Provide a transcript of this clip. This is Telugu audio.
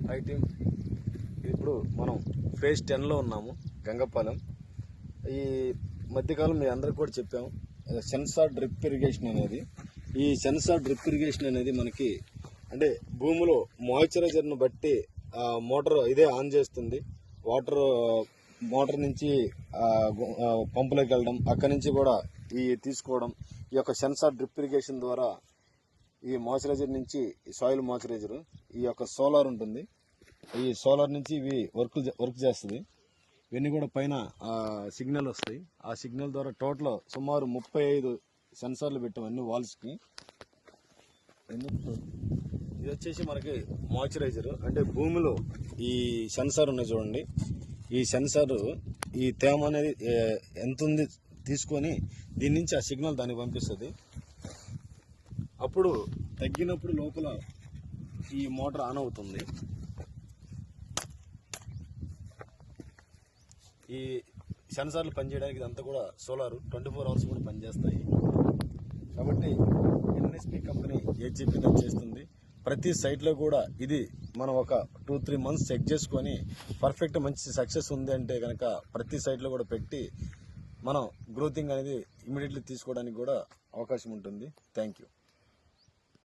హాయ్ టీమ్, ఇప్పుడు మనం ఫేజ్ 10లో ఉన్నాము గంగపాలెం. ఈ మధ్యకాలం మీ అందరికి కూడా చెప్పాము సెన్సార్ డ్రిప్ ఇరిగేషన్ అనేది. ఈ సెన్సార్ డ్రిప్ ఇరిగేషన్ అనేది మనకి అంటే భూమిలో మాయిశ్చరైజర్ను బట్టి మోటార్ ఇదే ఆన్ చేస్తుంది. మోటార్ నుంచి పంపులోకి వెళ్ళడం, అక్కడి నుంచి కూడా ఈ తీసుకోవడం. ఈ యొక్క సెన్సార్ డ్రిప్ ఇరిగేషన్ ద్వారా ఈ మాయిశ్చరైజర్ నుంచి సాయిల్ మాయిశ్చరైజర్ ఈ యొక్క సోలార్ ఉంటుంది, ఈ సోలార్ నుంచి ఇవి వర్క్ చేస్తుంది. ఇవన్నీ కూడా పైన సిగ్నల్ వస్తాయి. ఆ సిగ్నల్ ద్వారా టోటల్ సుమారు 35 సెన్సార్లు పెట్టాం అన్ని వాల్స్కి. ఇది వచ్చేసి మనకి మాయిశ్చరైజర్ అంటే భూమిలో ఈ సెన్సార్ ఉన్నాయి చూడండి. ఈ సెన్సార్ ఈ తేమ అనేది ఎంత ఉంది తీసుకొని దీని నుంచి ఆ సిగ్నల్ దానికి పంపిస్తుంది. అప్పుడు తగ్గినప్పుడు లోపల ఈ మోటార్ ఆన్ అవుతుంది. ఈ సెన్సార్లు పనిచేయడానికి ఇదంతా కూడా సోలార్ 24 అవర్స్ కూడా పనిచేస్తాయి. కాబట్టి ఎన్ఎస్పి కంపెనీ ఏజీపీ చేస్తుంది. ప్రతి సైట్లో కూడా ఇది మనం ఒక 2-3 మంత్స్ చెక్ చేసుకొని పర్ఫెక్ట్ మంచి సక్సెస్ ఉంది అంటే కనుక ప్రతి సైట్లో కూడా పెట్టి మనం గ్రోతింగ్ అనేది ఇమీడియట్లీ తీసుకోవడానికి కూడా అవకాశం ఉంటుంది. Thank you.